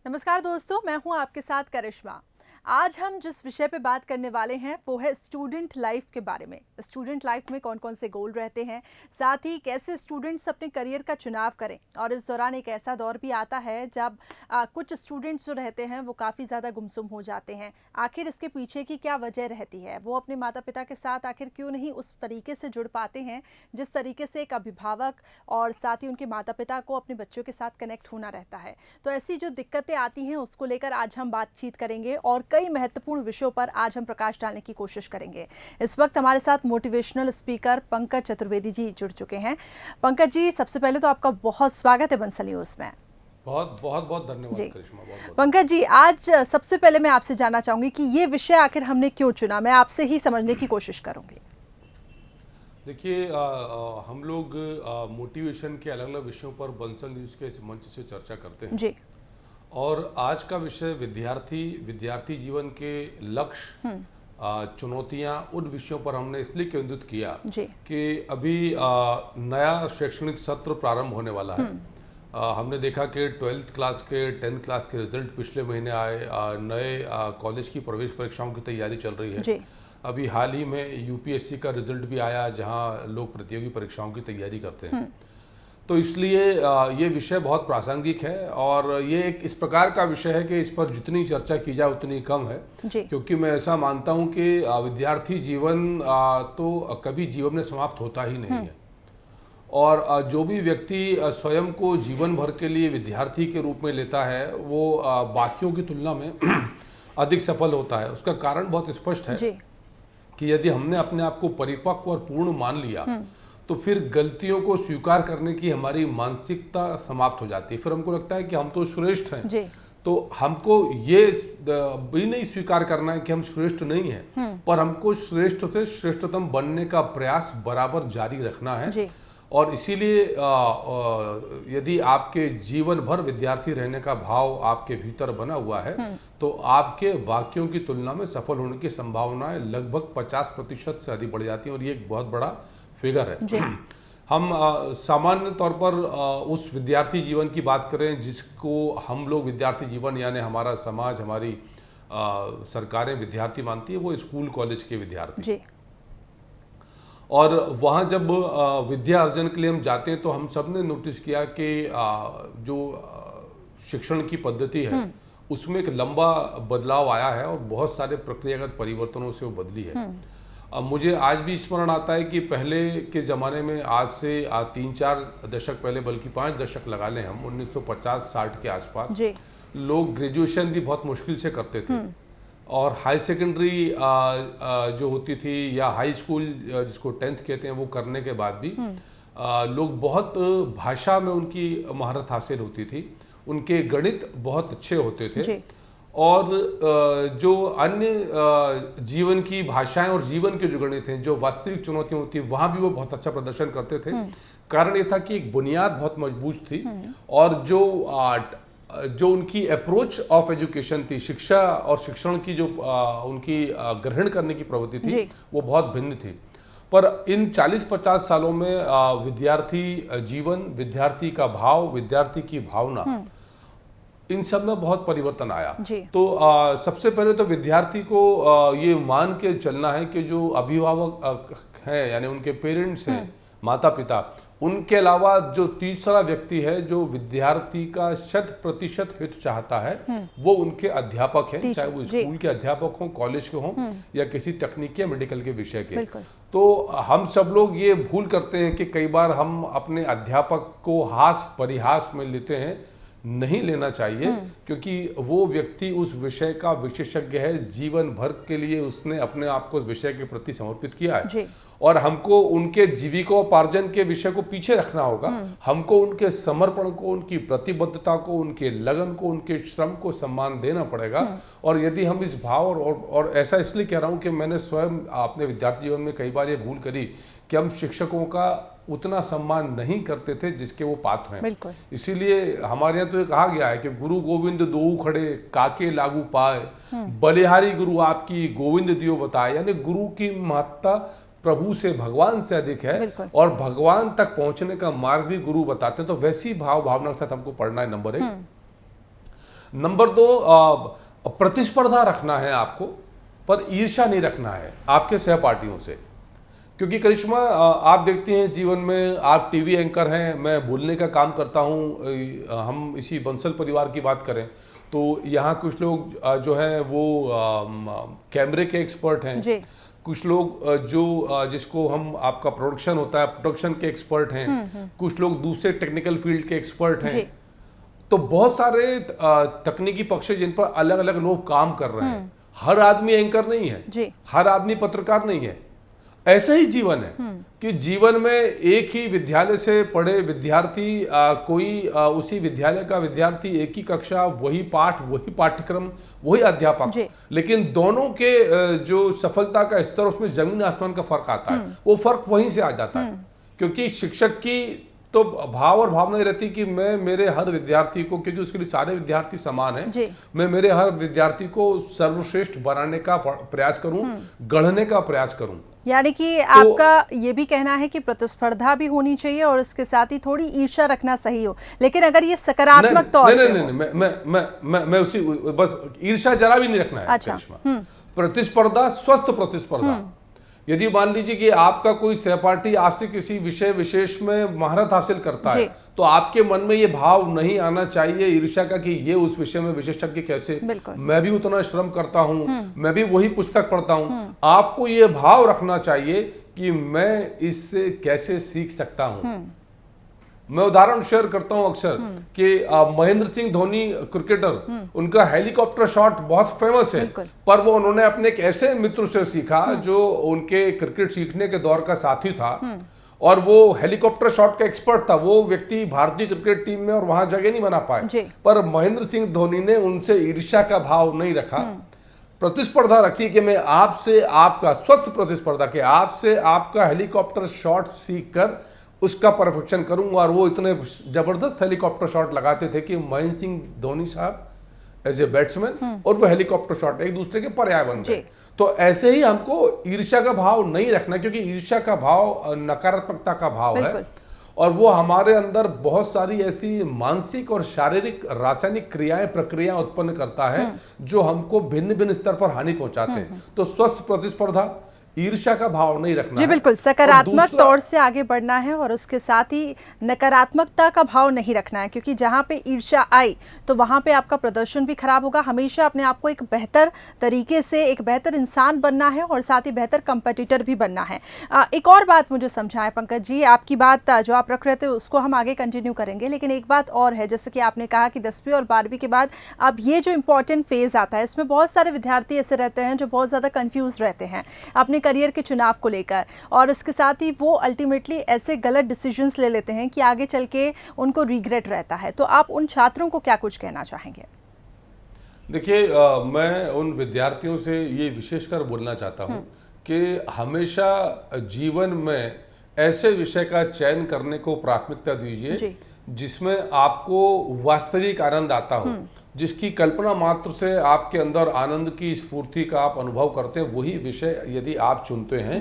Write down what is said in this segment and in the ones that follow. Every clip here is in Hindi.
नमस्कार दोस्तों, मैं हूं आपके साथ करिश्मा। आज हम जिस विषय पे बात करने वाले हैं वो है स्टूडेंट लाइफ के बारे में। स्टूडेंट लाइफ में कौन कौन से गोल रहते हैं, साथ ही कैसे स्टूडेंट्स अपने करियर का चुनाव करें। और इस दौरान एक ऐसा दौर भी आता है जब कुछ स्टूडेंट्स जो रहते हैं वो काफ़ी ज़्यादा गुमसुम हो जाते हैं। आखिर इसके पीछे की क्या वजह रहती है, वो अपने माता पिता के साथ आखिर क्यों नहीं उस तरीके से जुड़ पाते हैं जिस तरीके से एक अभिभावक और साथ ही उनके माता पिता को अपने बच्चों के साथ कनेक्ट होना रहता है। तो ऐसी जो दिक्कतें आती हैं उसको लेकर आज हम बातचीत करेंगे और कई महत्वपूर्ण विषयों पर आज हम प्रकाश डालने की कोशिश करेंगे। इस वक्त हमारे साथ मोटिवेशनल स्पीकर पंकज चतुर्वेदी जी जुड़ चुके हैं। पंकज जी, सबसे पहले तो आपका बहुत स्वागत है बंसल न्यूज़ में। बहुत बहुत बहुत धन्यवाद करिश्मा। बहुत पंकज जी, आज सबसे पहले मैं आपसे जानना चाहूंगी कि ये विषय आखिर हमने क्यों चुना। मैं आपसे ही समझने की कोशिश करूंगी। देखिए, हम लोग मोटिवेशन के अलग अलग विषयों पर बंसल न्यूज़ के मंच से चर्चा करते हैं जी। और आज का विषय विद्यार्थी जीवन के लक्ष्य, चुनौतियां, उन विषयों पर हमने इसलिए केंद्रित किया कि अभी नया शैक्षणिक सत्र प्रारंभ होने वाला है। हमने देखा कि 12th क्लास के 10th क्लास के रिजल्ट पिछले महीने आए। नए कॉलेज की प्रवेश परीक्षाओं की तैयारी चल रही है। अभी हाल ही में यूपीएससी का रिजल्ट भी आया जहां लोग प्रतियोगी परीक्षाओं की तैयारी करते हैं। तो इसलिए ये विषय बहुत प्रासंगिक है और ये एक इस प्रकार का विषय है कि इस पर जितनी चर्चा की जाए उतनी कम है, क्योंकि मैं ऐसा मानता हूं कि विद्यार्थी जीवन तो कभी जीवन में समाप्त होता ही नहीं है। और जो भी व्यक्ति स्वयं को जीवन भर के लिए विद्यार्थी के रूप में लेता है वो बाकियों की तुलना में अधिक सफल होता है। उसका कारण बहुत स्पष्ट है कि यदि हमने अपने आप को परिपक्व और पूर्ण मान लिया तो फिर गलतियों को स्वीकार करने की हमारी मानसिकता समाप्त हो जाती है। फिर हमको लगता है कि हम तो श्रेष्ठ हैं, तो हमको ये भी नहीं स्वीकार करना है कि हम श्रेष्ठ नहीं हैं, पर हमको श्रेष्ठ से श्रेष्ठतम बनने का प्रयास बराबर जारी रखना है। और इसीलिए यदि आपके जीवन भर विद्यार्थी रहने का भाव आपके भीतर बना हुआ है तो आपके बाकियों की तुलना में सफल होने की संभावनाएं लगभग 50% से अधिक बढ़ जाती हैं और ये एक बहुत बड़ा फिगर है। हम सामान्य तौर पर उस विद्यार्थी जीवन की बात करें जिसको हम लोग विद्यार्थी जीवन यानी हमारा समाज, हमारी सरकारें विद्यार्थी मानती है, वो स्कूल कॉलेज के विद्यार्थी। और वहाँ जब विद्या अर्जन के लिए हम जाते हैं तो हम सब ने नोटिस किया कि जो शिक्षण की पद्धति है उसमें एक लंबा बदलाव आया है और बहुत सारे प्रक्रियागत परिवर्तनों से वो बदली है। अब मुझे आज भी स्मरण आता है कि पहले के ज़माने में, आज से 3-4 दशक पहले, बल्कि 5 दशक लगा लें हम, 1950-60 के आसपास लोग ग्रेजुएशन भी बहुत मुश्किल से करते थे और हाई सेकेंडरी जो होती थी या हाई स्कूल जिसको 10th कहते हैं वो करने के बाद भी लोग बहुत भाषा में उनकी महारत हासिल होती थी, उनके गणित बहुत अच्छे होते थे और जो अन्य जीवन की भाषाएं और जीवन के जो गणित हैं, जो वास्तविक चुनौतियां होती हैं, वहां भी वो बहुत अच्छा प्रदर्शन करते थे। कारण ये था कि एक बुनियाद बहुत मजबूत थी और जो उनकी अप्रोच ऑफ एजुकेशन थी, शिक्षा और शिक्षण की जो उनकी ग्रहण करने की प्रवृत्ति थी वो बहुत भिन्न थी। पर इन 40-50 सालों में विद्यार्थी जीवन, विद्यार्थी का भाव, विद्यार्थी की भावना, इन सब में बहुत परिवर्तन आया। तो सबसे पहले तो विद्यार्थी को ये मान के चलना है कि जो अभिभावक हैं यानी उनके पेरेंट्स हैं, माता पिता, उनके अलावा जो तीसरा व्यक्ति है जो विद्यार्थी का 100% हित चाहता है वो उनके अध्यापक हैं, चाहे वो स्कूल के अध्यापक हों, कॉलेज के हों या किसी तकनीकी या मेडिकल के विषय के। तो हम सब लोग ये भूल करते हैं कि कई बार हम अपने अध्यापक को हास परिहास में लेते हैं। नहीं लेना चाहिए, क्योंकि वो व्यक्ति उस विषय का विशेषज्ञ है, जीवन भर के लिए उसने अपने आप को विषय के प्रति समर्पित किया है और हमको उनके जीविकोपार्जन के विषय को पीछे रखना होगा। हमको उनके समर्पण को, उनकी प्रतिबद्धता को, उनके लगन को, उनके श्रम को सम्मान देना पड़ेगा। और यदि हम इस भाव और ऐसा इसलिए कह रहा हूँ कि मैंने स्वयं अपने विद्यार्थी जीवन में कई बार ये भूल करी कि हम शिक्षकों का उतना सम्मान नहीं करते थे जिसके वो पात्र हैं। इसीलिए हमारे यहाँ तो ये कहा गया है कि गुरु गोविंद दोऊ खड़े काके लागू पाए, बलिहारी गुरु आपकी गोविंद दियो बताए। यानी गुरु की महत्ता प्रभु से, भगवान से अधिक है और भगवान तक पहुंचने का मार्ग भी गुरु बताते हैं। तो वैसी भावना के साथ हमको पढ़ना है। नंबर 1, नंबर 2, प्रतिस्पर्धा रखना है आपको, पर ईर्ष्या नहीं रखना है आपके सहपाठियों से। क्योंकि करिश्मा, आप देखती हैं जीवन में, आप टीवी एंकर हैं, मैं बोलने का काम करता हूं, हम इसी बंसल परिवार की बात करें तो यहाँ कुछ लोग जो हैं वो कैमरे के एक्सपर्ट हैं, कुछ लोग जो जिसको हम आपका प्रोडक्शन होता है प्रोडक्शन के एक्सपर्ट हैं, कुछ लोग दूसरे टेक्निकल फील्ड के एक्सपर्ट हैं। तो बहुत सारे तकनीकी पक्ष जिन पर अलग अलग लोग काम कर रहे हैं। हर आदमी एंकर नहीं है, हर आदमी पत्रकार नहीं है। ऐसा ही जीवन है कि जीवन में एक ही विद्यालय से पढ़े विद्यार्थी, कोई उसी विद्यालय का विद्यार्थी, एक ही कक्षा, वही पाठ, वही पाठ्यक्रम, वही अध्यापक, लेकिन दोनों के जो सफलता का स्तर, उसमें जमीन आसमान का फर्क आता है। वो फर्क वहीं से आ जाता है, क्योंकि शिक्षक की तो भाव और भावना रहती कि मैं मेरे हर विद्यार्थी को, क्योंकि उसके लिए सारे विद्यार्थी समान हैं, मैं मेरे हर विद्यार्थी को सर्वश्रेष्ठ बनाने का प्रयास करूं, गढ़ने का प्रयास करूं। यानी कि आपका ये भी कहना है कि प्रतिस्पर्धा भी होनी चाहिए और इसके साथ ही थोड़ी ईर्ष्या रखना सही हो, लेकिन अगर ये सकारात्मक तौर पे नहीं, मैं उसी, बस ईर्ष्या जरा भी नहीं रखना है। अच्छा। प्रतिस्पर्धा, स्वस्थ प्रतिस्पर्धा। यदि मान लीजिए कि आपका कोई सहपाठी आपसे किसी विषय विशेष में महारत हासिल करता है, तो आपके मन में ये भाव नहीं आना चाहिए ईर्ष्या का कि ये उस विषय में विशेषज्ञ कैसे, मैं भी उतना श्रम करता हूं, मैं भी वही पुस्तक पढ़ता हूं। आपको ये भाव रखना चाहिए कि मैं इससे कैसे सीख सकता हूं। मैं उदाहरण शेयर करता हूं अक्सर कि महेंद्र सिंह धोनी क्रिकेटर, उनका हेलीकॉप्टर शॉट बहुत फेमस है, पर वो उन्होंने अपने एक ऐसे मित्र से सीखा जो उनके क्रिकेट सीखने के दौर का साथी था, और वो हेलीकॉप्टर शॉट का एक्सपर्ट था। वो व्यक्ति भारतीय क्रिकेट टीम में और वहां जगह नहीं बना पाए, पर महेंद्र सिंह धोनी ने उनसे ईर्ष्या का भाव नहीं रखा, प्रतिस्पर्धा रखी कि मैं आपसे, आपका स्वस्थ प्रतिस्पर्धा के, आपसे आपका हेलीकॉप्टर शॉट सीख कर उसका परफेक्शन करूंगा। और वो इतने जबरदस्त हेलीकॉप्टर शॉट लगाते थे कि महेंद्र सिंह धोनी साहब एज ए बैट्समैन और वो हेलीकॉप्टर शॉट एक दूसरे के पर्याय बन गए। तो ऐसे ही हमको ईर्ष्या का भाव नहीं रखना, क्योंकि ईर्ष्या का भाव नकारात्मकता का भाव है, और वो हमारे अंदर बहुत सारी ऐसी मानसिक और शारीरिक रासायनिक क्रियाएं, प्रक्रियाएं उत्पन्न करता है जो हमको भिन्न भिन्न स्तर पर हानि पहुंचाते हैं। तो स्वस्थ प्रतिस्पर्धा, ईर्ष्या का भाव नहीं रखना जी, बिल्कुल सकारात्मक तौर से आगे बढ़ना है और उसके साथ ही नकारात्मकता का भाव नहीं रखना है, क्योंकि जहां पे ईर्ष्या आई तो वहां पे आपका प्रदर्शन भी खराब होगा। हमेशा अपने आप को एक बेहतर तरीके से, एक बेहतर इंसान बनना है और साथ ही बेहतर कंपटीटर भी बनना है। एक और बात मुझे समझाएं पंकज जी, आपकी बात जो आप रख रहे थे उसको हम आगे कंटिन्यू करेंगे, लेकिन एक बात और है, जैसे कि आपने कहा कि 10वीं और 12वीं के बाद अब ये जो इंपॉर्टेंट फेज आता है, इसमें बहुत सारे विद्यार्थी ऐसे रहते हैं जो बहुत ज़्यादा कन्फ्यूज रहते हैं अपने करियर के चुनाव को लेकर, और इसके साथ ही वो अल्टीमेटली ऐसे गलत डिसीजंस ले लेते हैं कि आगे चल के उनको रिग्रेट रहता है। तो आप उन छात्रों को क्या कुछ कहना चाहेंगे? देखिए, मैं उन विद्यार्थियों से ये विशेषकर बोलना चाहता हूँ कि हमेशा जीवन में ऐसे विषय का चयन करने को प्राथमिकता दीजिए जिसमें आपको वास्तविक आनंद आता हो, जिसकी कल्पना मात्र से आपके अंदर आनंद की स्फूर्ति का आप अनुभव करते हैं। वही विषय यदि आप चुनते हैं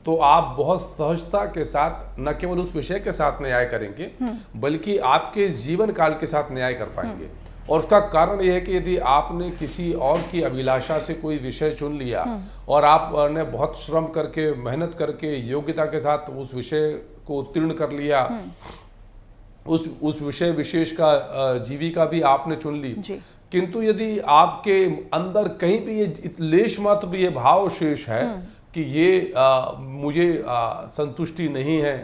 तो आप बहुत सहजता के साथ न केवल उस विषय के साथ न्याय करेंगे, बल्कि आपके जीवन काल के साथ न्याय कर पाएंगे। और उसका कारण यह है कि यदि आपने किसी और की अभिलाषा से कोई विषय चुन लिया और आपने बहुत श्रम करके, मेहनत करके, योग्यता के साथ उस विषय को उत्तीर्ण कर लिया, उस विषय विशेष का जीविका भी आपने चुन ली, किंतु यदि आपके अंदर कहीं भी ये लेश मात्र भी ये भाव शेष है कि ये मुझे संतुष्टि नहीं है,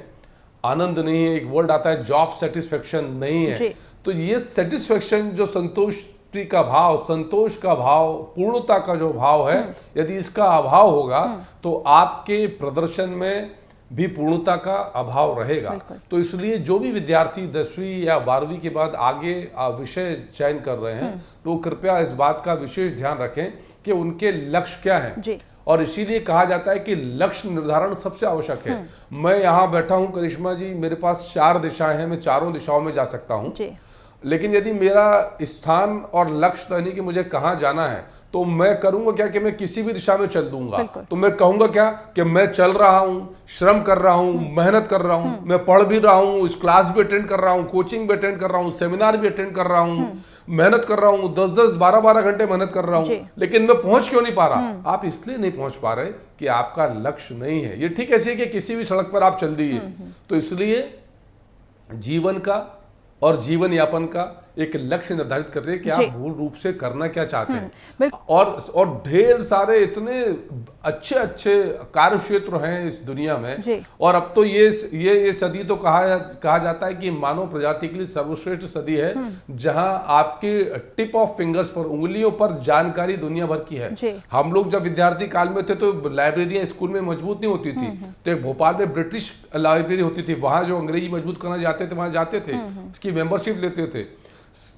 आनंद नहीं है, एक वर्ड आता है जॉब सेटिस्फेक्शन नहीं है, तो ये सेटिस्फेक्शन जो संतुष्टि का भाव, संतोष का भाव, पूर्णता का जो भाव है, यदि इसका अभाव होगा तो आपके प्रदर्शन में भी पूर्णता का अभाव रहेगा। तो इसलिए जो भी विद्यार्थी 10वीं या 12वीं के बाद आगे विषय चयन कर रहे हैं तो कृपया इस बात का विशेष ध्यान रखें कि उनके लक्ष्य क्या हैं। और इसीलिए कहा जाता है कि लक्ष्य निर्धारण सबसे आवश्यक है। मैं यहाँ बैठा हूँ करिश्मा जी, मेरे पास 4 दिशाएं हैं, मैं चारों दिशाओं में जा सकता हूँ, लेकिन यदि मेरा स्थान और लक्ष्य तय नहीं कि मुझे कहाँ जाना है, तो मैं करूंगा क्या कि मैं किसी भी दिशा में चल दूंगा। तो मैं कहूंगा क्या कि मैं चल रहा हूं, श्रम कर रहा हूं, मेहनत कर रहा हूं, मैं पढ़ भी रहा हूं, इस क्लास भी अटेंड कर रहा हूं, कोचिंग भी अटेंड कर रहा हूं, सेमिनार भी अटेंड कर रहा हूं, मेहनत कर रहा हूँ, 10-10, 12-12 घंटे मेहनत कर रहा हूँ, लेकिन मैं पहुंच क्यों नहीं पा रहा? आप इसलिए नहीं पहुंच पा रहे कि आपका लक्ष्य नहीं है। ये ठीक ऐसे है कि किसी भी सड़क पर आप चल दिए, तो इसलिए जीवन का और जीवन यापन का एक लक्ष्य निर्धारित कर रहे हैं कि आप मूल रूप से करना क्या चाहते हैं। और ढेर सारे इतने अच्छे अच्छे कार्य क्षेत्र हैं इस दुनिया में, और अब तो ये सदी तो कहा जाता है कि मानव प्रजाति के लिए सर्वश्रेष्ठ सदी है, जहां आपके टिप ऑफ फिंगर्स पर, उंगलियों पर जानकारी दुनिया भर की है। हम लोग जब विद्यार्थी काल में थे तो लाइब्रेरियां स्कूल में मजबूत नहीं होती थी, तो एक भोपाल में ब्रिटिश लाइब्रेरी होती थी, वहां जो अंग्रेजी मजबूत करना चाहते थे वहां जाते थे, उसकी मेंबरशिप लेते थे।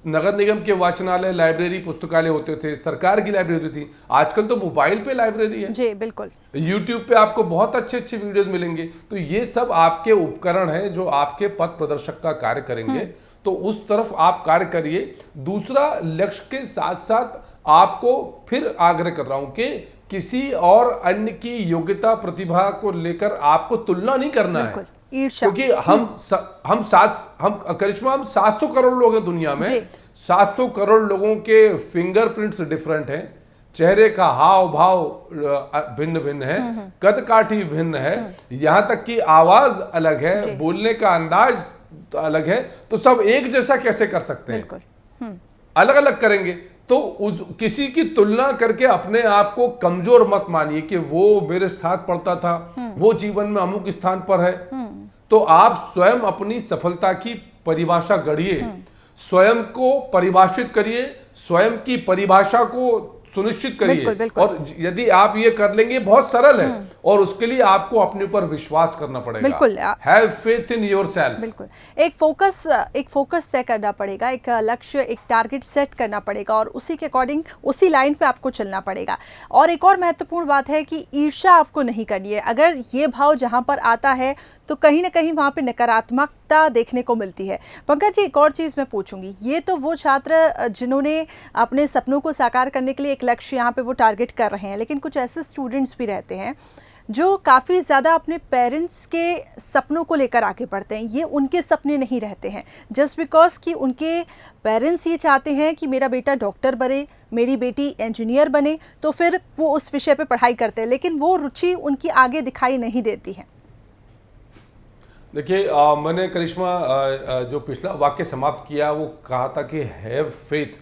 नगर निगम के वाचनालय, लाइब्रेरी, पुस्तकालय होते थे, सरकार की लाइब्रेरी होती थी। आजकल तो मोबाइल पे लाइब्रेरी है। जी बिल्कुल। YouTube पे आपको बहुत अच्छे अच्छे वीडियोस मिलेंगे। तो ये सब आपके उपकरण हैं जो आपके पथ प्रदर्शक का कार्य करेंगे, तो उस तरफ आप कार्य करिए। दूसरा, लक्ष्य के साथ साथ आपको फिर आग्रह कर रहा हूं कि किसी और अन्य की योग्यता, प्रतिभा को लेकर आपको तुलना नहीं करना है, क्योंकि करिश्मा, हम 700 करोड़ लोग हैं दुनिया में। 700 करोड़ लोगों के फिंगरप्रिंट्स डिफरेंट हैं, चेहरे का हाव भाव भिन्न भिन्न है, कद काठी भिन्न है, यहां तक कि आवाज अलग है, बोलने का अंदाज अलग है। तो सब एक जैसा कैसे कर सकते हैं? अलग अलग करेंगे। तो किसी की तुलना करके अपने आप को कमजोर मत मानिए कि वो मेरे साथ पढ़ता था, वो जीवन में अमुक स्थान पर है। तो आप स्वयं अपनी सफलता की परिभाषा गढ़िए, स्वयं को परिभाषित करिए, स्वयं की परिभाषा को सुनिश्चित करिए। और यदि आप ये कर लेंगे, बहुत सरल है, और उसके लिए आपको अपने ऊपर विश्वास करना पड़ेगा। बिल्कुल, हैव फेथ इन योरसेल्फ। बिल्कुल, एक फोकस तय करना पड़ेगा, एक लक्ष्य, एक टारगेट सेट करना पड़ेगा, और उसी के अकॉर्डिंग, उसी लाइन पे आपको चलना पड़ेगा। और एक और महत्वपूर्ण बात है कि ईर्ष्या आपको नहीं करनी है। अगर ये भाव जहां पर आता है तो कहीं ना कहीं वहां पे नकारात्मकता देखने को मिलती है। पंकज जी, एक और चीज़ मैं पूछूंगी, ये तो वो छात्र जिन्होंने अपने सपनों को साकार करने के लिए एक लक्ष्य यहाँ पे वो टारगेट कर रहे हैं, लेकिन कुछ ऐसे स्टूडेंट्स भी रहते हैं जो काफ़ी ज़्यादा अपने पेरेंट्स के सपनों को लेकर आगे बढ़ते हैं। ये उनके सपने नहीं रहते हैं, जस्ट बिकॉज कि उनके पेरेंट्स ये चाहते हैं कि मेरा बेटा डॉक्टर बने, मेरी बेटी इंजीनियर बने, तो फिर वो उस विषय पे पढ़ाई करते हैं, लेकिन वो रुचि उनकी आगे दिखाई नहीं देती है। देखिए, मैंने करिश्मा जो पिछला वाक्य समाप्त किया वो कहा था कि हैव फेथ,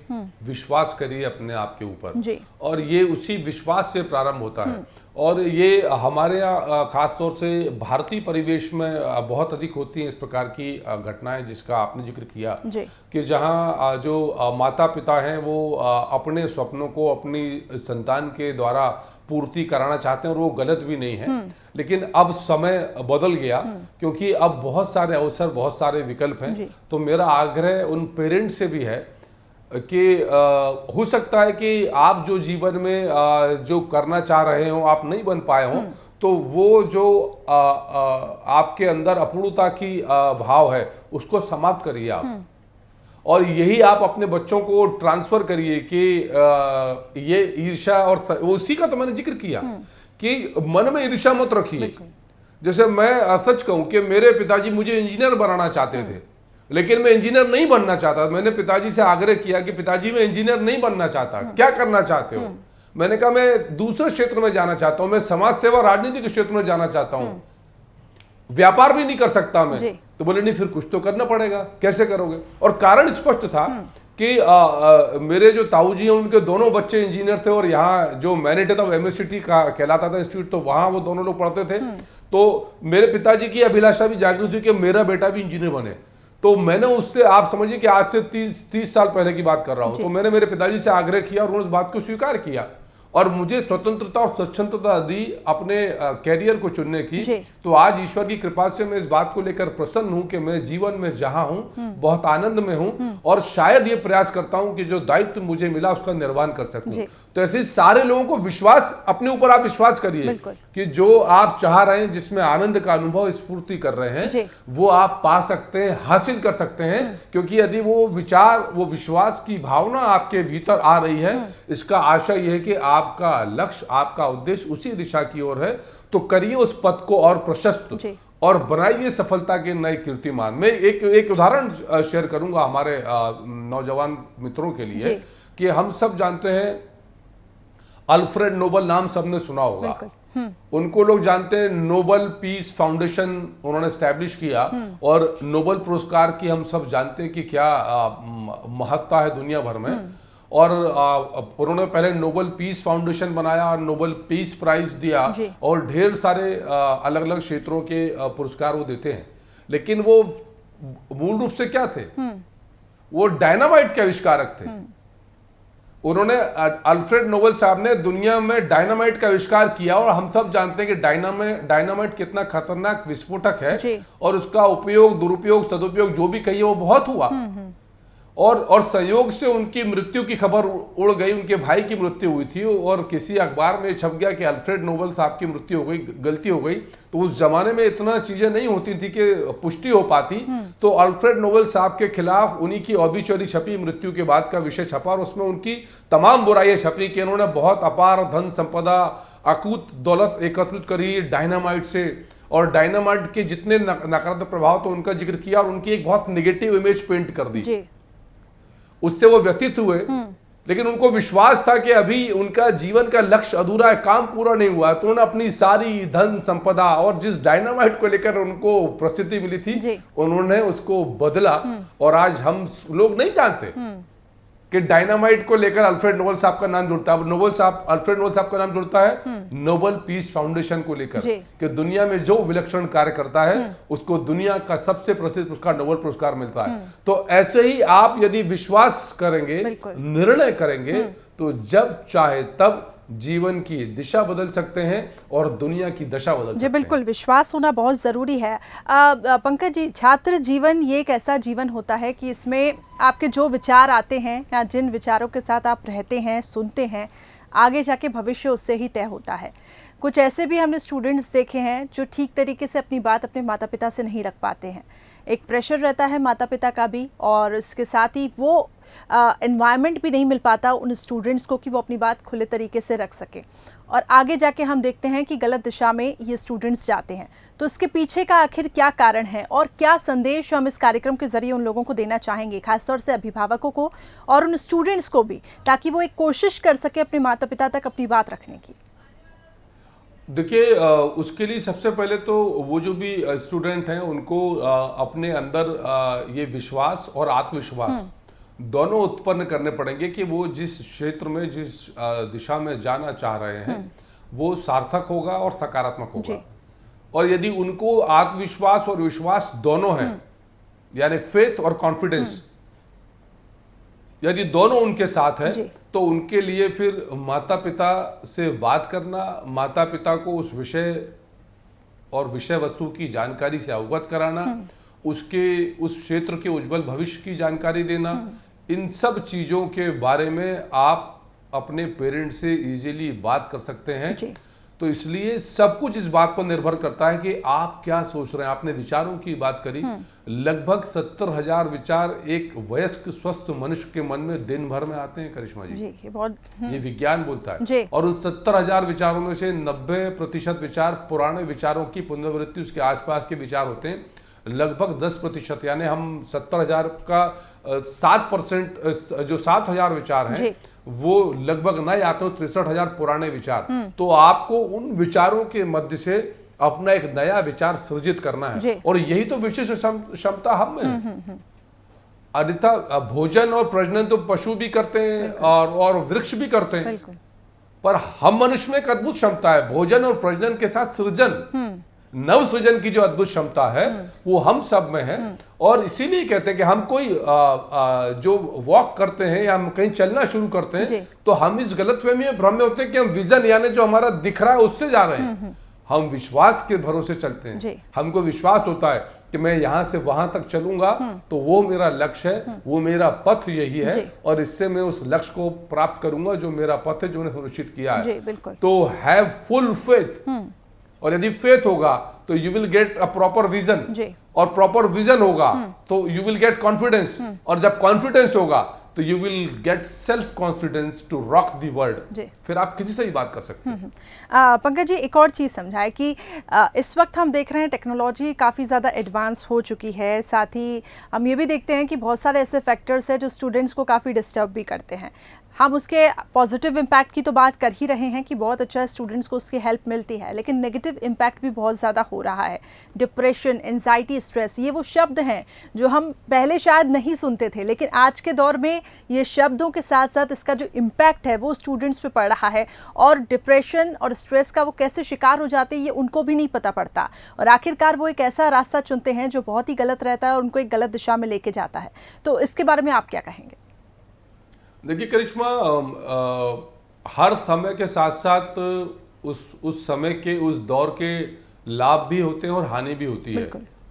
विश्वास करिए अपने आप के ऊपर, और ये उसी विश्वास से प्रारंभ होता है। और ये हमारे यहाँ खासतौर से भारतीय परिवेश में बहुत अधिक होती हैं इस प्रकार की घटनाएं जिसका आपने जिक्र किया, कि जहाँ जो माता पिता हैं वो अपने स्वप्नों को अपनी संतान के द्वारा पूर्ति कराना चाहते हैं, और वो गलत भी नहीं है। लेकिन अब समय बदल गया, क्योंकि अब बहुत सारे अवसर, बहुत सारे विकल्प हैं। तो मेरा आग्रह उन पेरेंट्स से भी है कि हो सकता है कि आप जो जीवन में जो करना चाह रहे हो आप नहीं बन पाए हो, तो वो जो आपके अंदर अपूर्णता की भाव है उसको समाप्त करिए आप, और यही आप अपने बच्चों को ट्रांसफर करिए कि ये ईर्ष्या, और उसी का तो मैंने जिक्र किया कि मन में ईर्ष्या मत रखिए। जैसे मैं सच कहूं कि मेरे पिताजी मुझे इंजीनियर बनाना चाहते थे, लेकिन मैं इंजीनियर नहीं बनना चाहता। मैंने पिताजी से आग्रह किया कि पिताजी मैं इंजीनियर नहीं बनना चाहता, क्या करना चाहते हो? मैंने कहा मैं दूसरे क्षेत्र में जाना चाहता हूं, मैं समाज सेवा, राजनीति के क्षेत्र में जाना चाहता हूं, व्यापार भी नहीं कर सकता मैं। तो बोले नहीं, फिर कुछ तो करना पड़ेगा, कैसे करोगे? और कारण स्पष्ट था कि मेरे जो ताऊजी हैं उनके दोनों बच्चे इंजीनियर थे, और यहाँ जो मैनेट था वो MSCT का कहलाता था इंस्टीट्यूट, तो वहां वो दोनों लोग पढ़ते थे। तो मेरे पिताजी की अभिलाषा भी जागृत हुई कि मेरा बेटा भी इंजीनियर बने। तो मैंने उससे, आप समझिए कि आज से 30 साल पहले की बात कर रहा हूं, तो मैंने मेरे पिताजी से आग्रह किया और उन्होंने उस बात को स्वीकार किया, और मुझे स्वतंत्रता और स्वच्छंदता दी अपने कैरियर को चुनने की। तो आज ईश्वर की कृपा से मैं इस बात को लेकर प्रसन्न हूं कि मैं जीवन में जहां हूं बहुत आनंद में हूं, और शायद ये प्रयास करता हूं कि जो दायित्व मुझे मिला उसका निर्वहन कर सकूं। तो ऐसे सारे लोगों को विश्वास, अपने ऊपर आप विश्वास करिए कि जो आप चाह रहे हैं, जिसमें आनंद का अनुभव, स्फूर्ति कर रहे हैं, वो आप पा सकते हैं, हासिल कर सकते हैं। क्योंकि यदि वो विचार, वो विश्वास की भावना आपके भीतर आ रही है, इसका आशय यह है कि आपका लक्ष्य, आपका उद्देश्य उसी दिशा की ओर है। तो करिए उस पथ को और प्रशस्त, और बनाई ये सफलता के नए कीर्तिमान। मैं एक उदाहरण शेयर करूंगा हमारे नौजवान मित्रों के लिए कि हम सब जानते हैं अल्फ्रेड नोबल, नाम सबने सुना होगा। उनको लोग जानते हैं, नोबल पीस फाउंडेशन उन्होंने स्टैब्लिश किया और नोबल पुरस्कार की हम सब जानते हैं कि क्या महत्ता है दुनिया भर में। और उन्होंने पहले नोबल पीस फाउंडेशन बनाया, नोबल पीस प्राइज दिया और ढेर सारे अलग अलग क्षेत्रों के पुरस्कार वो देते हैं। लेकिन वो मूल रूप से क्या थे? वो डायनामाइट के आविष्कारक थे। उन्होंने, अल्फ्रेड नोबल साहब ने दुनिया में डायनामाइट का आविष्कार किया और हम सब जानते हैं कि डायनामाइट कितना खतरनाक विस्फोटक है और उसका उपयोग, दुरुपयोग, सदुपयोग जो भी कहिए वो बहुत हुआ। और संयोग से उनकी मृत्यु की खबर उड़ गई, उनके भाई की मृत्यु हुई थी और किसी अखबार में छप गया कि अल्फ्रेड नोबल साहब की मृत्यु हो गई, गलती हो गई। तो उस जमाने में इतना चीजें नहीं होती थी कि पुष्टि हो पाती। तो अल्फ्रेड नोबल साहब के खिलाफ उन्हीं की ऑबिचुअरी छपी, मृत्यु के बाद का विषय छपा और उसमें उनकी तमाम बुराइयां छपी कि इन्होंने बहुत अपार धन संपदा, अकूत दौलत एकत्रित करी डायनामाइट से, और डायनामाइट के जितने नकारात्मक प्रभाव तो उनका जिक्र किया और उनकी एक बहुत निगेटिव इमेज पेंट कर दी। उससे वो व्यतीत हुए, लेकिन उनको विश्वास था कि अभी उनका जीवन का लक्ष्य अधूरा है, काम पूरा नहीं हुआ। तो उन्होंने अपनी सारी धन संपदा और जिस डायनामाइट को लेकर उनको प्रसिद्धि मिली थी उन्होंने उसको बदला। और आज हम लोग नहीं जानते कि डायनामाइट को लेकर अल्फ्रेड नोबल साहब का नाम जुड़ता है। अल्फ्रेड नोबल साहब का नाम जुड़ता है नोबल पीस फाउंडेशन को लेकर कि दुनिया में जो विलक्षण कार्य करता है उसको दुनिया का सबसे प्रसिद्ध पुरस्कार नोबल पुरस्कार मिलता है। तो ऐसे ही आप यदि विश्वास करेंगे, निर्णय करेंगे, तो जब चाहे तब जीवन की दिशा बदल सकते हैं और दुनिया की दशा बदल सकते हैं। बिल्कुल, विश्वास होना बहुत ज़रूरी है। पंकज जी, छात्र जीवन ये एक ऐसा जीवन होता है कि इसमें आपके जो विचार आते हैं या जिन विचारों के साथ आप रहते हैं, सुनते हैं, आगे जाके भविष्य उससे ही तय होता है। कुछ ऐसे भी हमने स्टूडेंट्स देखे हैं जो ठीक तरीके से अपनी बात अपने माता पिता से नहीं रख पाते हैं। एक प्रेशर रहता है माता पिता का भी, और इसके साथ ही वो एनवायरनमेंट भी नहीं मिल पाता उन स्टूडेंट्स को कि वो अपनी बात खुले तरीके से रख सकें, और आगे जाके हम देखते हैं कि गलत दिशा में ये स्टूडेंट्स जाते हैं। तो इसके पीछे का आखिर क्या कारण है और क्या संदेश हम इस कार्यक्रम के जरिए उन लोगों को देना चाहेंगे, खासतौर से अभिभावकों को और उन स्टूडेंट्स को भी, ताकि वो एक कोशिश कर सके अपने माता पिता तक अपनी बात रखने की? देखिए, उसके लिए सबसे पहले तो वो जो भी स्टूडेंट हैं उनको अपने अंदर ये विश्वास और आत्मविश्वास दोनों उत्पन्न करने पड़ेंगे कि वो जिस क्षेत्र में, जिस दिशा में जाना चाह रहे हैं वो सार्थक होगा और सकारात्मक होगा। और यदि उनको आत्मविश्वास और विश्वास दोनों हैं, यानी फेथ और कॉन्फिडेंस, यदि दोनों उनके साथ है तो उनके लिए फिर माता पिता से बात करना, माता पिता को उस विषय और विषय वस्तु की जानकारी से अवगत कराना, उसके उस क्षेत्र के उज्जवल भविष्य की जानकारी देना, इन सब चीजों के बारे में आप अपने पेरेंट्स से इजीली बात कर सकते हैं। तो इसलिए सब कुछ इस बात पर निर्भर करता है कि आप क्या सोच रहे हैं। आपने विचारों की बात करी, लगभग 70,000 विचार एक वयस्क स्वस्थ मनुष्य के मन में दिन भर में आते हैं करिश्मा जी। ये विज्ञान बोलता है। और उन 70,000 विचारों में से 90% विचार पुराने विचारों की पुनरावृत्ति, उसके आसपास के विचार होते हैं। लगभग 10%, यानी हम 70,000 का 7%, जो 7,000 विचार हैं वो लगभग नए आते हैं, 63,000 पुराने विचार। तो आपको उन विचारों के मध्य से अपना एक नया विचार सृजित करना है, और यही तो विशेष क्षमता हम में है। अन्यथा भोजन और प्रजनन तो पशु भी करते हैं और वृक्ष भी करते हैं, पर हम मनुष्य में एक अद्भुत क्षमता है भोजन और प्रजनन के साथ सृजन, नव सृजन की जो अद्भुत क्षमता है वो हम सब में है। और इसीलिए कहते हैं कि हम कोई जो वॉक करते हैं या हम कहीं चलना शुरू करते हैं तो हम इस गलतफहमी में, भ्रम में होते हैं कि हम विजन, यानी जो हमारा दिख रहा है उससे जा रहे हैं। हम विश्वास के भरोसे चलते हैं। हमको विश्वास होता है कि मैं यहाँ से वहां तक चलूंगा तो वो मेरा लक्ष्य है, वो मेरा पथ यही है, और इससे मैं उस लक्ष्य को प्राप्त करूंगा जो मेरा पथ है, जो मैंने सुनिश्चित किया है। तो हैव फुल फेथ, और यदि फेथ होगा तो you will get a proper vision, और प्रॉपर विजन होगा तो यू विल गेट कॉन्फिडेंस, और जब कॉन्फिडेंस होगा तो you will get self confidence to rock the world, फिर आप किसी से ही बात कर सकते हैं। पंकज जी, एक और चीज़ समझाए कि इस वक्त हम देख रहे हैं टेक्नोलॉजी काफ़ी ज़्यादा एडवांस हो चुकी है, साथ ही हम ये भी देखते हैं कि बहुत सारे ऐसे फैक्टर्स हैं जो स्टूडेंट्स को काफ़ी डिस्टर्ब भी करते हैं। हम उसके पॉजिटिव इम्पैक्ट की तो बात कर ही रहे हैं कि बहुत अच्छा स्टूडेंट्स को उसकी हेल्प मिलती है, लेकिन नेगेटिव इम्पैक्ट भी बहुत ज़्यादा हो रहा है। डिप्रेशन, एंजाइटी, स्ट्रेस, ये वो शब्द हैं जो हम पहले शायद नहीं सुनते थे, लेकिन आज के दौर में ये शब्दों के साथ साथ इसका जो इम्पैक्ट है वो स्टूडेंट्स पे पड़ रहा है, और डिप्रेशन और स्ट्रेस का वो कैसे शिकार हो जाते हैं ये उनको भी नहीं पता पड़ता, और आखिरकार वो एक ऐसा रास्ता चुनते हैं जो बहुत ही गलत रहता है और उनको एक गलत दिशा में लेके जाता है। तो इसके बारे में आप क्या कहेंगे? देखिए करिश्मा, हर समय के साथ साथ उस समय के, उस दौर के लाभ भी होते हैं और हानि भी होती है,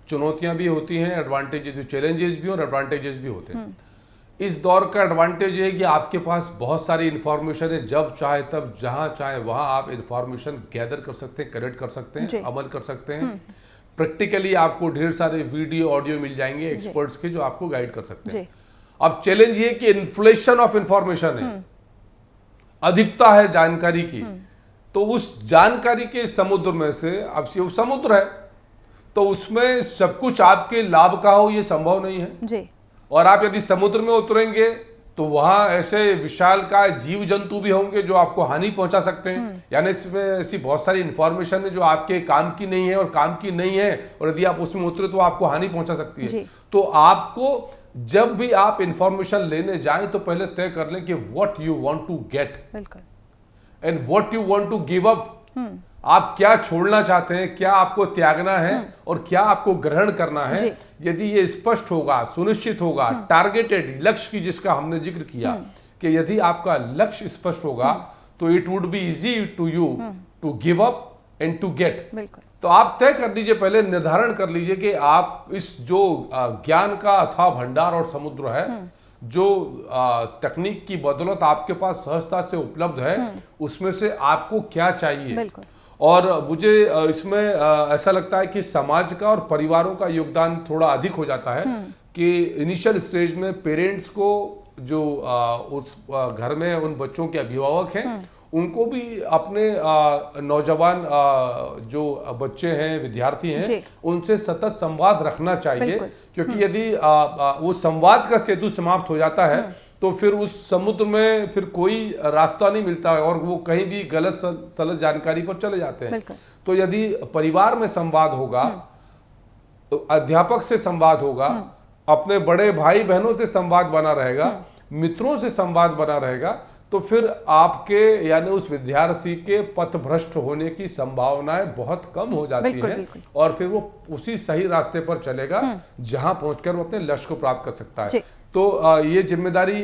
चुनौतियां भी होती हैं, एडवांटेजेस भी, चैलेंजेस भी और एडवांटेजेस भी होते हैं। इस दौर का एडवांटेज है कि आपके पास बहुत सारी इंफॉर्मेशन है, जब चाहे तब, जहां चाहे वहां आप इंफॉर्मेशन गैदर कर सकते हैं, कलेक्ट कर सकते हैं, अमल कर सकते हैं। प्रैक्टिकली आपको ढेर सारे वीडियो, ऑडियो मिल जाएंगे एक्सपर्ट्स के जो आपको गाइड कर सकते हैं। अब चैलेंज ये कि इन्फ्लेशन ऑफ इंफॉर्मेशन है, अधिकता है जानकारी की, तो उस जानकारी के समुद्र में से, अब ये समुद्र है तो उसमें सब कुछ आपके लाभ का हो ये संभव नहीं है जी। और आप यदि समुद्र में उतरेंगे तो वहां ऐसे विशाल का जीव जंतु भी होंगे जो आपको हानि पहुंचा सकते हैं। यानी इसमें ऐसी बहुत सारी इंफॉर्मेशन है जो आपके काम की नहीं है और काम की नहीं है, और यदि आप उसमें उतरे तो आपको हानि पहुंचा सकती है। तो आपको जब भी आप इंफॉर्मेशन लेने जाएं तो पहले तय कर लें कि what you want to get and what you want to give up. आप क्या छोड़ना चाहते हैं, क्या आपको त्यागना है और क्या आपको ग्रहण करना है। यदि ये स्पष्ट होगा, सुनिश्चित होगा, टारगेटेड लक्ष्य की जिसका हमने जिक्र किया कि यदि आपका लक्ष्य स्पष्ट होगा तो it would be easy to you to give up and to get. तो आप तय कर लीजिए, पहले निर्धारण कर लीजिए कि आप इस जो ज्ञान का अथाह भंडार और समुद्र है, जो तकनीक की बदौलत आपके पास सहजता से उपलब्ध है, उसमें से आपको क्या चाहिए। और मुझे इसमें ऐसा लगता है कि समाज का और परिवारों का योगदान थोड़ा अधिक हो जाता है कि इनिशियल स्टेज में पेरेंट्स को, जो उस घर में उन बच्चों के अभिभावक हैं, उनको भी अपने नौजवान जो बच्चे हैं, विद्यार्थी हैं, उनसे सतत संवाद रखना चाहिए, क्योंकि यदि वो संवाद का सेतु समाप्त हो जाता है तो फिर उस समुद्र में फिर कोई रास्ता नहीं मिलता है और वो कहीं भी गलत सलत जानकारी पर चले जाते हैं। तो यदि परिवार में संवाद होगा, तो अध्यापक से संवाद होगा, अपने बड़े भाई बहनों से संवाद बना रहेगा, मित्रों से संवाद बना रहेगा, तो फिर आपके यानी उस विद्यार्थी के पथभ्रष्ट होने की संभावनाएं बहुत कम हो जाती हैं और फिर वो उसी सही रास्ते पर चलेगा जहां पहुंचकर वो अपने लक्ष्य को प्राप्त कर सकता है। तो ये जिम्मेदारी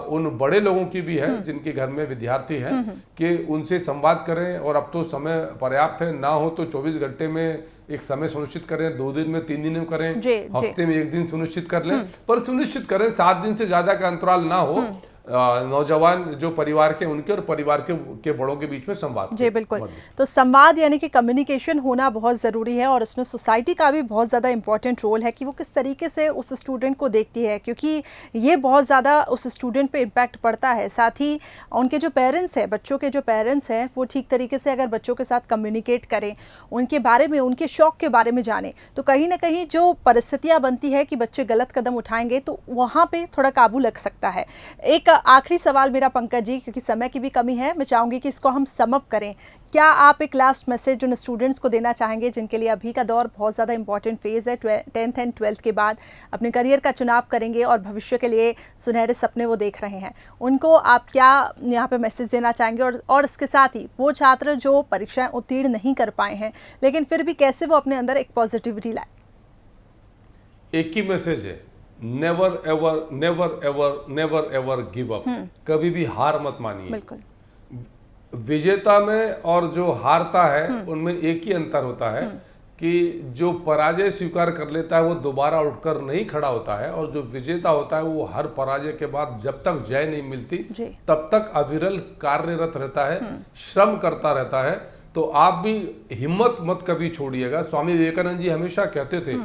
उन बड़े लोगों की भी है जिनके घर में विद्यार्थी हैं कि उनसे संवाद करें। और अब तो समय पर्याप्त है, ना हो तो 24 घंटे में एक समय सुनिश्चित करें, 2 दिन में, 3 दिन में करें, हफ्ते में 1 दिन सुनिश्चित कर लें, पर सुनिश्चित करें 7 दिन से ज्यादा का अंतराल ना हो। नौजवान जो परिवार के, उनके और परिवार के बड़ों के बीच में संवाद। जी बिल्कुल। तो संवाद यानी कि कम्युनिकेशन होना बहुत ज़रूरी है और इसमें सोसाइटी का भी बहुत ज़्यादा इंपॉर्टेंट रोल है कि वो किस तरीके से उस स्टूडेंट को देखती है, क्योंकि ये बहुत ज़्यादा उस स्टूडेंट पे इम्पैक्ट पड़ता है। साथ ही उनके जो पेरेंट्स हैं, बच्चों के जो पेरेंट्स हैं, वो ठीक तरीके से अगर बच्चों के साथ कम्युनिकेट करें, उनके बारे में, उनके शौक़ के बारे में जानें, तो कहीं ना कहीं जो परिस्थितियाँ बनती है कि बच्चे गलत कदम उठाएंगे तो वहाँ पर थोड़ा काबू लग सकता है। एक आखिरी सवाल मेरा पंकज जी, क्योंकि समय की भी कमी है, मैं चाहूंगी कि इसको हम सम अप करें। क्या आप एक लास्ट मैसेज उन स्टूडेंट्स को देना चाहेंगे जिनके लिए अभी का दौर बहुत ज़्यादा इंपॉर्टेंट फेज़ है, 10th एंड 12th के बाद अपने करियर का चुनाव करेंगे और भविष्य के लिए सुनहरे सपने वो देख रहे हैं, उनको आप क्या यहाँ पे मैसेज देना चाहेंगे? और इसके साथ ही वो छात्र जो परीक्षाएँ उत्तीर्ण नहीं कर पाए हैं लेकिन फिर भी कैसे वो अपने अंदर एक पॉजिटिविटी लाए? एक ही मैसेज है, never ever never ever never ever give up. कभी भी हार मत मानिए। बिल्कुल। विजेता में और जो हारता है उनमें एक ही अंतर होता है कि जो पराजय स्वीकार कर लेता है वो दोबारा उठकर नहीं खड़ा होता है, और जो विजेता होता है वो हर पराजय के बाद जब तक जय नहीं मिलती तब तक अविरल कार्यरत रहता है, श्रम करता रहता है। तो आप भी हिम्मत मत कभी छोड़िएगा। स्वामी विवेकानंद जी हमेशा कहते थे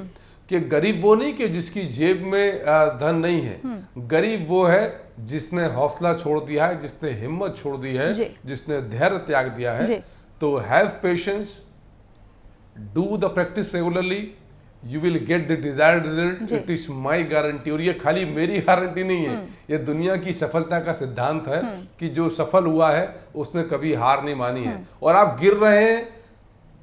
कि गरीब वो नहीं कि जिसकी जेब में धन नहीं है, गरीब वो है जिसने हौसला छोड़ दिया है, जिसने हिम्मत छोड़ दी है, जिसने धैर्य त्याग दिया है। तो have patience, do the practice regularly, you will get the desired result, it is my guarantee. और ये खाली मेरी गारंटी नहीं है, ये दुनिया की सफलता का सिद्धांत है कि जो सफल हुआ है उसने कभी हार नहीं मानी है। और आप गिर रहे हैं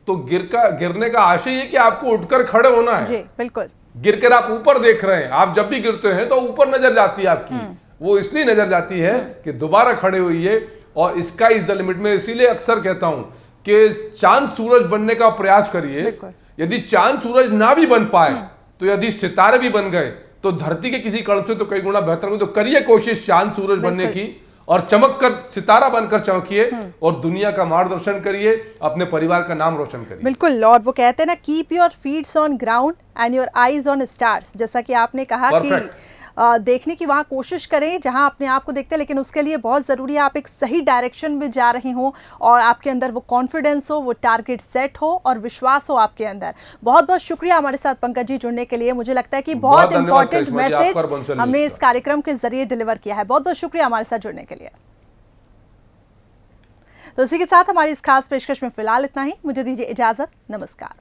तो गिरने का आशय ये कि आपको उठकर खड़े होना है। जी, बिल्कुल। गिरकर आप ऊपर देख रहे हैं, आप जब भी गिरते हैं तो ऊपर नजर जाती है आपकी, वो इसलिए नजर जाती है कि दोबारा खड़े हुई। और इसका इज द लिमिट में इसीलिए अक्सर कहता हूं कि चांद सूरज बनने का प्रयास करिए। यदि चांद सूरज ना भी बन पाए तो यदि सितारे भी बन गए तो धरती के किसी कण से तो कई गुना बेहतर हो। तो करिए कोशिश चांद सूरज बनने की, और चमक कर सितारा बनकर चमकिए और दुनिया का मार्गदर्शन करिए, अपने परिवार का नाम रोशन करिए। बिल्कुल। और वो कहते हैं ना, keep your feets on ground and your eyes on stars. जैसा कि आपने कहा कि देखने की वहाँ कोशिश करें जहाँ अपने आप को देखते हैं, लेकिन उसके लिए बहुत ज़रूरी है आप एक सही डायरेक्शन में जा रहे हो और आपके अंदर वो कॉन्फिडेंस हो, वो टारगेट सेट हो और विश्वास हो आपके अंदर। बहुत बहुत शुक्रिया हमारे साथ पंकज जी जुड़ने के लिए। मुझे लगता है कि बहुत इंपॉर्टेंट मैसेज हमने इस कार्यक्रम के जरिए डिलीवर किया है। बहुत बहुत शुक्रिया हमारे साथ जुड़ने के लिए। तो इसी के साथ हमारी इस खास पेशकश में फिलहाल इतना ही। मुझे दीजिए इजाजत। नमस्कार।